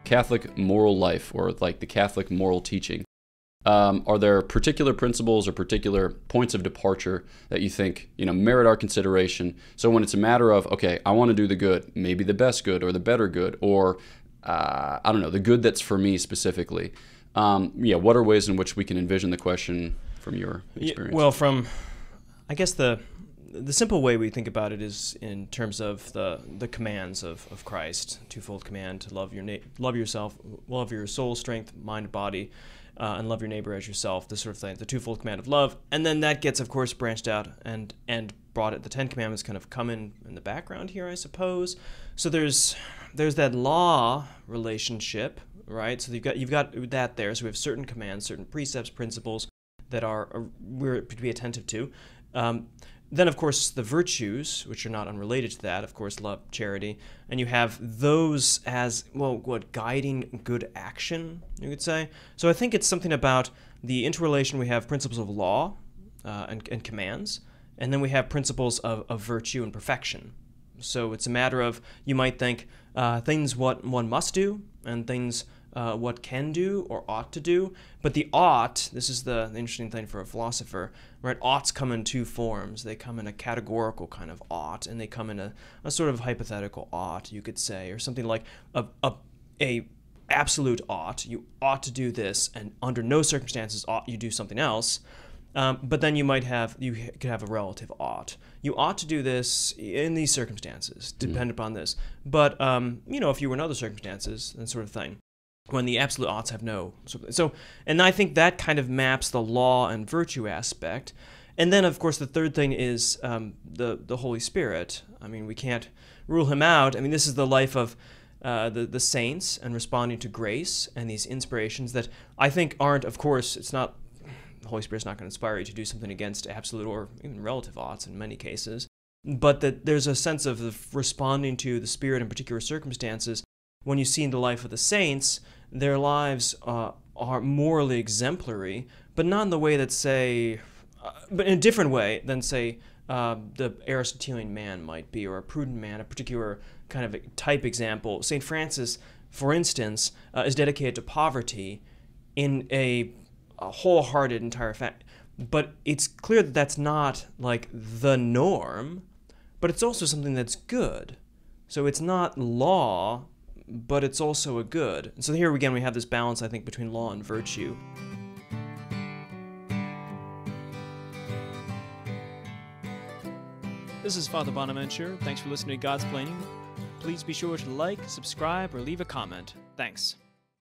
Catholic moral life, or like the Catholic moral teaching, are there particular principles or particular points of departure that you think, merit our consideration? So when it's a matter of, okay, I want to do the good, maybe the best good or the better good, or I don't know, the good that's for me specifically. What are ways in which we can envision the question from your experience? Well, I guess the simple way we think about it is in terms of the commands of Christ, twofold command to love yourself, love your soul, strength, mind, body, and love your neighbor as yourself, this sort of thing, the twofold command of love. And then that gets, of course, branched out and brought it. The Ten Commandments kind of come in the background here, I suppose. So there's that law relationship, right? So you've got that there. So we have certain commands, certain precepts, principles that we're to be attentive to. Then, of course, the virtues, which are not unrelated to that, of course, love, charity, and you have those as, guiding good action, you could say. So I think it's something about the interrelation. We have principles of law and commands, and then we have principles of virtue and perfection. So it's a matter of, you might think, things what one must do, and things what can do or ought to do. But the ought, this is the interesting thing for a philosopher, right? Oughts come in two forms. They come in a categorical kind of ought, and they come in a sort of hypothetical ought, you could say, or something like a absolute ought. You ought to do this, and under no circumstances ought you do something else. But then you could have a relative ought. You ought to do this in these circumstances, dependent upon this. But if you were in other circumstances, that sort of thing, when the absolute oughts have no. So, and I think that kind of maps the law and virtue aspect. And then, of course, the third thing is the Holy Spirit. I mean, we can't rule him out. I mean, this is the life of the saints and responding to grace and these inspirations that I think aren't, of course, it's not, the Holy Spirit's not going to inspire you to do something against absolute or even relative oughts in many cases, but that there's a sense of responding to the Spirit in particular circumstances. When you see in the life of the saints, their lives are morally exemplary, but not in the way that, say, but in a different way than, say, the Aristotelian man might be, or a prudent man, a particular kind of type example. St. Francis, for instance, is dedicated to poverty in a wholehearted, entire fact. But it's clear that that's not like the norm, but it's also something that's good. So it's not law, but it's also a good. And so here again we have this balance, I think, between law and virtue. This is Father Bonaventure. Thanks for listening to Godsplaining. Please be sure to like, subscribe, or leave a comment. Thanks.